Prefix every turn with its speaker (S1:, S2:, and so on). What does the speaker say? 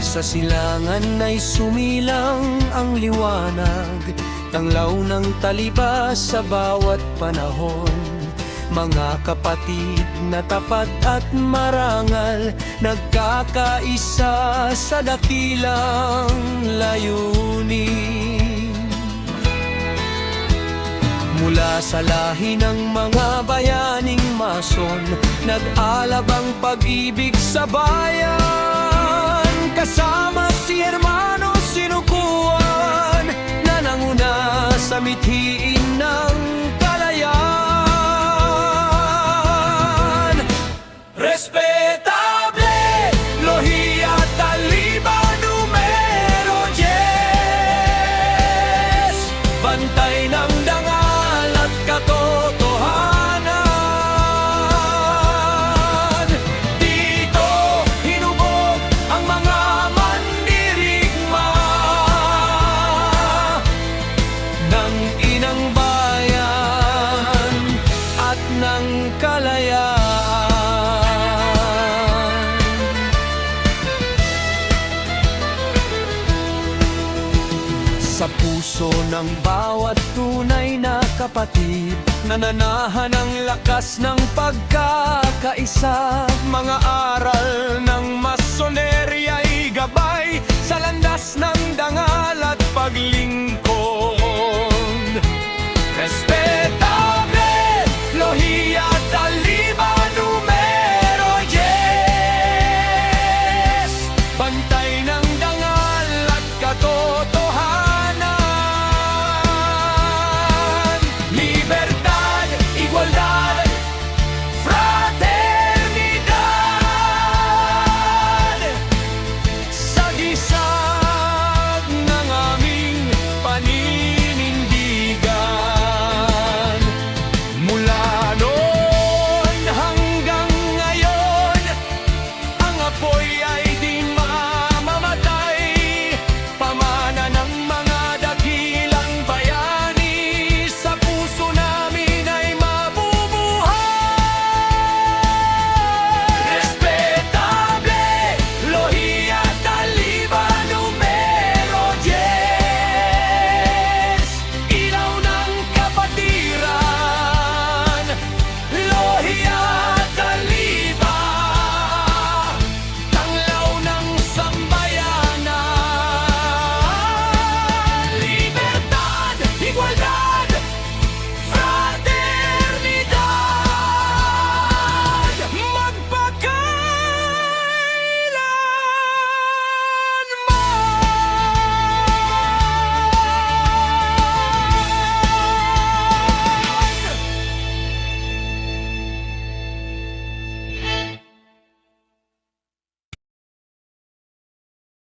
S1: Sa silangan ay sumilang ang liwanag, tanglaw ng talibas sa bawat panahon. Mga kapatid na tapat at marangal, nagkakaisa sa dakilang layunin. Mula sa lahi ng mga bayaning Mason, nag-alab ang pag-ibig sa bayan. Kasama si Hermano Sinukuan na nanguna sa mithiin ng kalayaan. Respetable Lohia Taliban numero 10, bantay ng dangal at katotohanan. Dito hinubog ang mga mandirigma ng inang bayan at ng kalayaan. Sa puso ng bawat tunay na kapatid, nananahan ang lakas ng pagkakaisa, mga aral ng